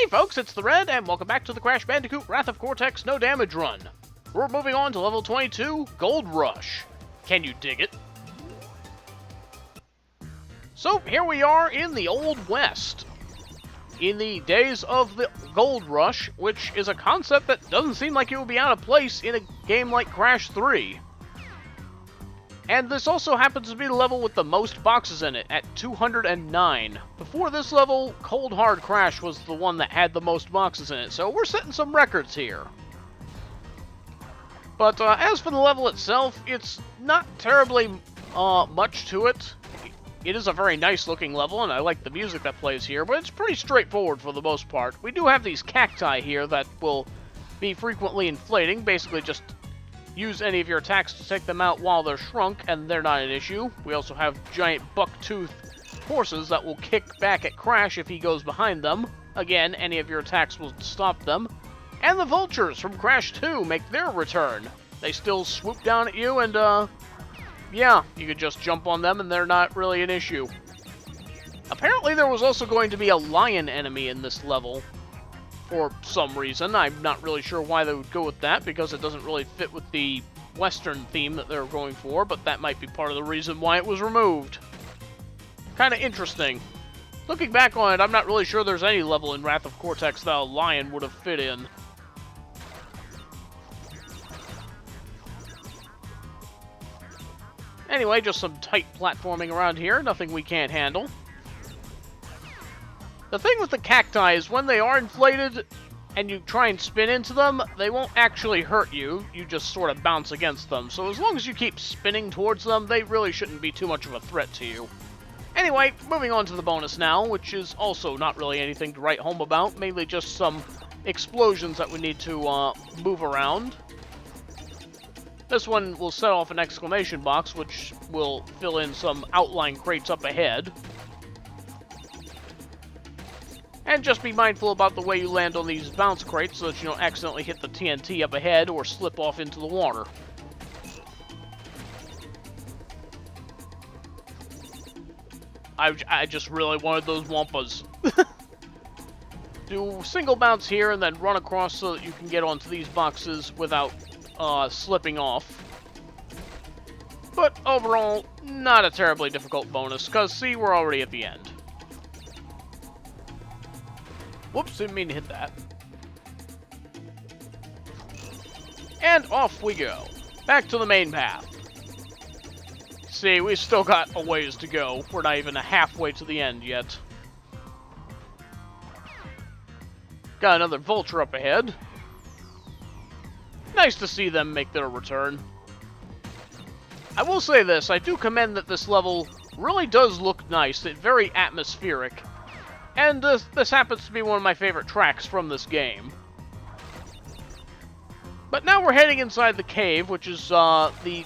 folks, it's the Red, and welcome back to the Crash Bandicoot Wrath of Cortex No Damage run. We're moving on to level 22, Gold Rush. Can you dig it? So, here we are in the Old West. In the days of the Gold Rush, which is a concept that doesn't seem like it would be out of place in a game like Crash 3. And this also happens to be the level with the most boxes in it, at 209. Before this level, Cold Hard Crash was the one that had the most boxes in it, so we're setting some records here. But as for the level itself, it's not terribly much to it. It is a very nice looking level, and I like the music that plays here, but it's pretty straightforward for the most part. We do have these cacti here that will be frequently inflating, basically just use any of your attacks to take them out while they're shrunk, and they're not an issue. We also have giant buck-tooth horses that will kick back at Crash if he goes behind them. Again, any of your attacks will stop them. And the vultures from Crash 2 make their return. They still swoop down at you, and yeah, you could just jump on them and they're not really an issue. Apparently there was also going to be a lion enemy in this level. For some reason. I'm not really sure why they would go with that, because it doesn't really fit with the Western theme that they're going for, but that might be part of the reason why it was removed. Kind of interesting. Looking back on it, I'm not really sure there's any level in Wrath of Cortex that a lion would have fit in. Anyway, just some tight platforming around here, nothing we can't handle. The thing with the cacti is when they are inflated and you try and spin into them, they won't actually hurt you, you just sort of bounce against them. So as long as you keep spinning towards them, they really shouldn't be too much of a threat to you. Anyway, moving on to the bonus now, which is also not really anything to write home about, mainly just some explosions that we need to move around. This one will set off an exclamation box, which will fill in some outline crates up ahead. And just be mindful about the way you land on these bounce crates so that you don't accidentally hit the TNT up ahead or slip off into the water. I just really wanted those Wampas. Do single bounce here and then run across so that you can get onto these boxes without slipping off. But overall, not a terribly difficult bonus, because see, we're already at the end. Whoops, didn't mean to hit that. And off we go. Back to the main path. See, we've still got a ways to go. We're not even halfway to the end yet. Got another vulture up ahead. Nice to see them make their return. I will say this, I do commend that this level really does look nice. It's very atmospheric. And this happens to be one of my favorite tracks from this game. But now we're heading inside the cave, which is the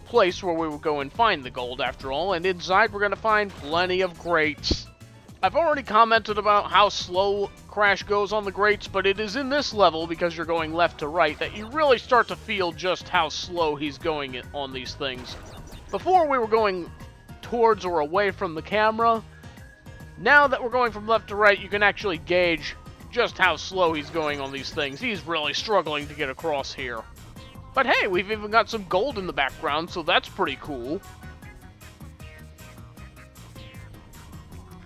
place where we will go and find the gold after all. And inside we're going to find plenty of grates. I've already commented about how slow Crash goes on the grates, but it is in this level, because you're going left to right, that you really start to feel just how slow he's going on these things. Before we were going towards or away from the camera. Now that we're going from left to right, you can actually gauge just how slow he's going on these things. He's really struggling to get across here. But hey, we've even got some gold in the background, so that's pretty cool.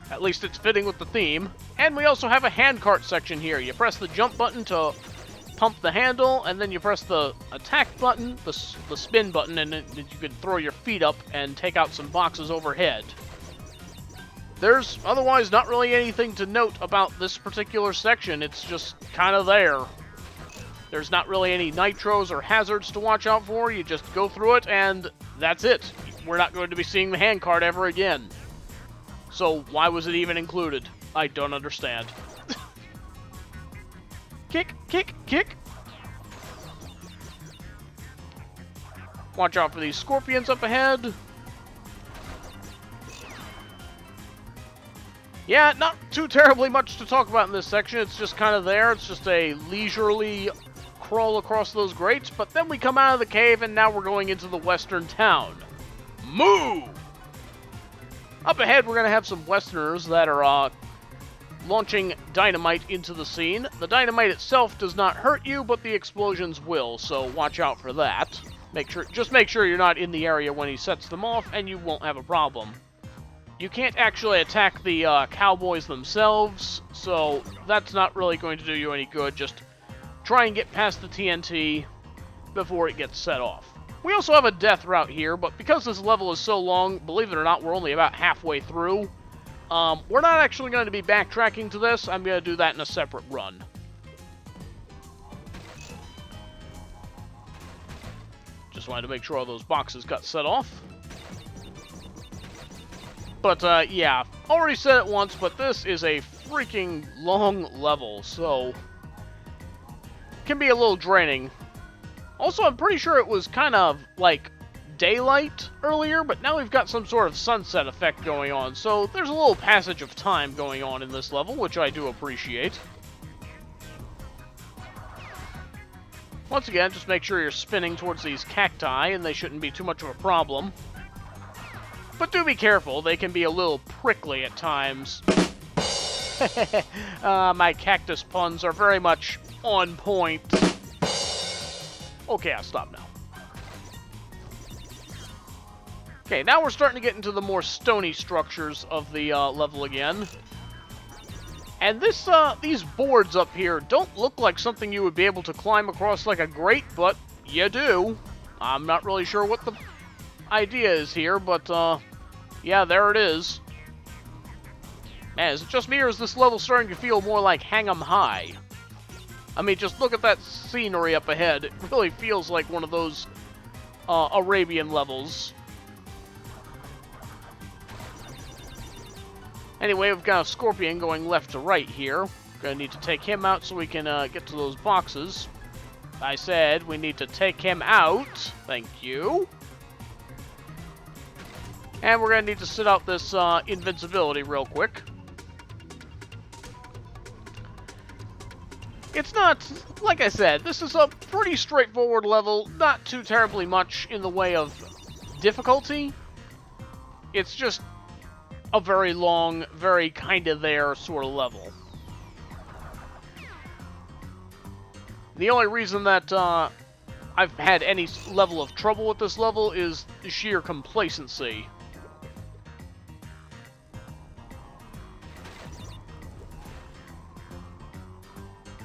At least it's fitting with the theme. And we also have a handcart section here. You press the jump button to pump the handle, and then you press the attack button, the spin button, and then you can throw your feet up and take out some boxes overhead. There's otherwise not really anything to note about this particular section. It's just kind of there. There's not really any nitros or hazards to watch out for. You just go through it, and that's it. We're not going to be seeing the handcart ever again. So why was it even included? I don't understand. Kick, kick, kick. Watch out for these scorpions up ahead. Yeah, not too terribly much to talk about in this section. It's just kind of there. It's just a leisurely crawl across those grates. But then we come out of the cave, and now we're going into the western town. Move! Up ahead, we're going to have some Westerners that are launching dynamite into the scene. The dynamite itself does not hurt you, but the explosions will, so watch out for that. Just make sure you're not in the area when he sets them off, and you won't have a problem. You can't actually attack the cowboys themselves, so that's not really going to do you any good. Just try and get past the TNT before it gets set off. We also have a death route here, but because this level is so long, believe it or not, we're only about halfway through. We're not actually going to be backtracking to this. I'm going to do that in a separate run. Just wanted to make sure all those boxes got set off. But, yeah, already said it once, but this is a freaking long level, so can be a little draining. Also, I'm pretty sure it was kind of like daylight earlier, but now we've got some sort of sunset effect going on, so there's a little passage of time going on in this level, which I do appreciate. Once again, just make sure you're spinning towards these cacti, and they shouldn't be too much of a problem. But do be careful, they can be a little prickly at times. My cactus puns are very much on point. Okay, I'll stop now. Okay, now we're starting to get into the more stony structures of the level again. And these boards up here don't look like something you would be able to climb across like a grate, but you do. I'm not really sure what the idea is here, but yeah, there it is. Man, is it just me, or is this level starting to feel more like Hang 'em High? I mean, just look at that scenery up ahead. It really feels like one of those Arabian levels. Anyway, we've got a scorpion going left to right here. Gonna need to take him out so we can get to those boxes. I said we need to take him out. Thank you. And we're gonna need to sit out this invincibility real quick. It's not, like I said, this is a pretty straightforward level, not too terribly much in the way of difficulty. It's just a very long, very kinda there sort of level. The only reason that I've had any level of trouble with this level is sheer complacency.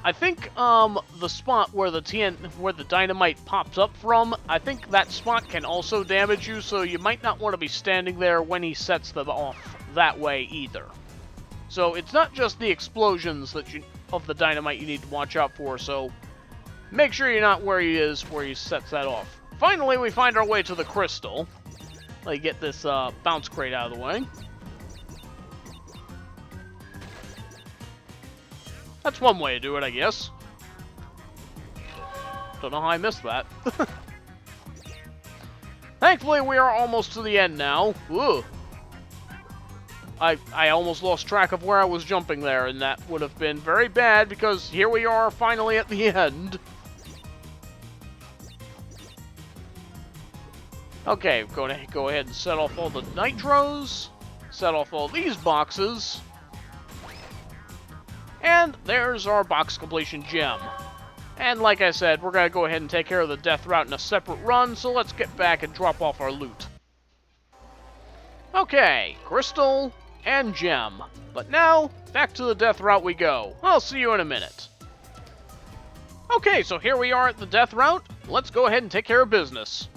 I think the spot where the dynamite pops up from, I think that spot can also damage you, so you might not want to be standing there when he sets them off that way either. So it's not just the explosions of the dynamite you need to watch out for, so make sure you're not where he is where he sets that off. Finally, we find our way to the crystal. Let me get this bounce crate out of the way. That's one way to do it, I guess. Don't know how I missed that. Thankfully, we are almost to the end now. Ooh. I almost lost track of where I was jumping there, and that would have been very bad, because here we are finally at the end. Okay, we're going to go ahead and set off all the nitros, set off all these boxes, and there's our box completion gem. And like I said, we're going to go ahead and take care of the death route in a separate run, so let's get back and drop off our loot. Okay, crystal and gem. But now, back to the death route we go. I'll see you in a minute. Okay, so here we are at the death route. Let's go ahead and take care of business.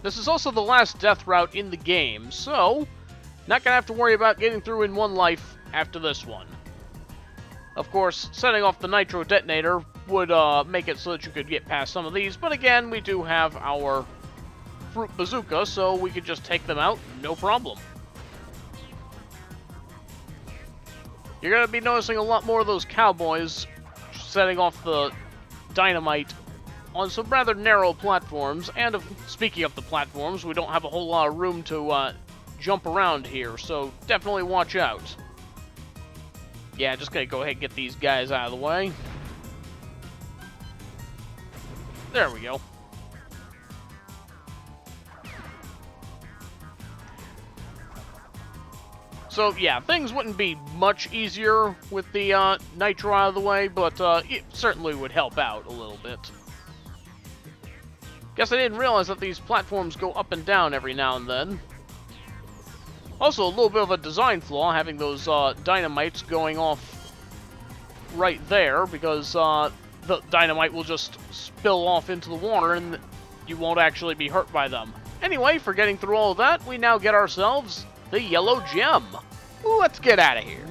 This is also the last death route in the game, so not gonna have to worry about getting through in one life after this one. Of course, setting off the nitro detonator would make it so that you could get past some of these, but again, we do have our fruit bazooka, so we could just take them out, no problem. You're gonna be noticing a lot more of those cowboys setting off the dynamite on some rather narrow platforms, and speaking of the platforms, we don't have a whole lot of room to jump around here, so definitely watch out. Yeah, just gonna go ahead and get these guys out of the way. There we go. So yeah, things wouldn't be much easier with the nitro out of the way, but it certainly would help out a little bit. Guess I didn't realize that these platforms go up and down every now and then. Also, a little bit of a design flaw, having those dynamites going off right there, because the dynamite will just spill off into the water and you won't actually be hurt by them. Anyway, for getting through all of that, we now get ourselves the yellow gem. Let's get out of here.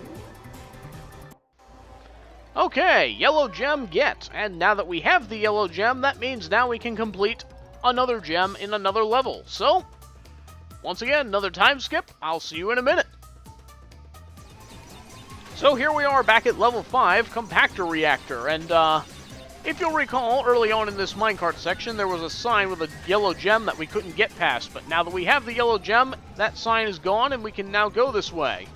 Okay, yellow gem get. And now that we have the yellow gem, that means now we can complete another gem in another level. So, once again, another time skip. I'll see you in a minute. So here we are back at level 5, Compactor Reactor. And if you'll recall, early on in this minecart section, there was a sign with a yellow gem that we couldn't get past. But now that we have the yellow gem, that sign is gone and we can now go this way.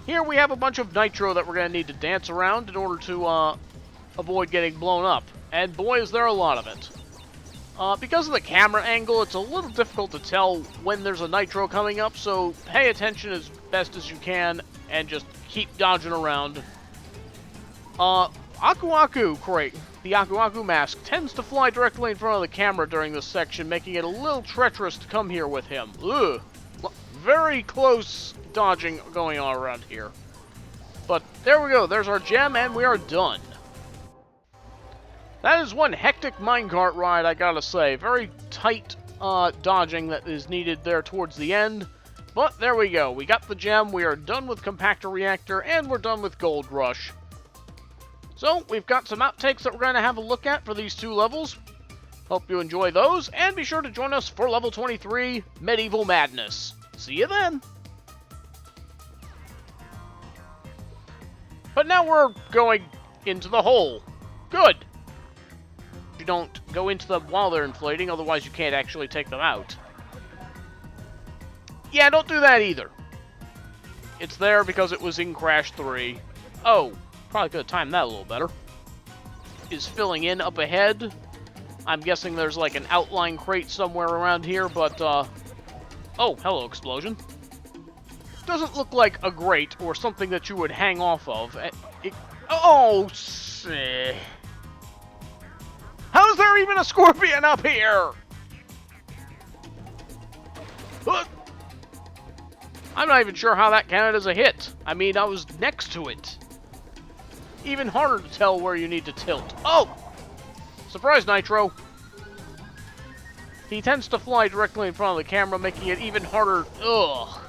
Here we have a bunch of nitro that we're going to need to dance around in order to avoid getting blown up. And boy, is there a lot of it. Because of the camera angle, it's a little difficult to tell when there's a nitro coming up, so pay attention as best as you can and just keep dodging around. Aku crate, the Aku mask, tends to fly directly in front of the camera during this section, making it a little treacherous to come here with him. Ugh. Very close dodging going on around here. But there we go, there's our gem, and we are done. That is one hectic minecart ride, I gotta say. Very tight dodging that is needed there towards the end. But there we go, we got the gem, we are done with Compactor Reactor, and we're done with Gold Rush. So, we've got some outtakes that we're going to have a look at for these two levels. Hope you enjoy those, and be sure to join us for level 23, Medieval Madness. See you then! But now we're going into the hole. Good! You don't go into them while they're inflating, otherwise you can't actually take them out. Yeah, don't do that either. It's there because it was in Crash 3. Oh, probably could have timed that a little better. Is filling in up ahead. I'm guessing there's like an outline crate somewhere around here, but oh, hello, explosion. Doesn't look like a grate or something that you would hang off of. Oh, how's there even a scorpion up here? I'm not even sure how that counted as a hit. I mean, I was next to it. Even harder to tell where you need to tilt. Oh! Surprise, Nitro. He tends to fly directly in front of the camera, making it even harder. Ugh.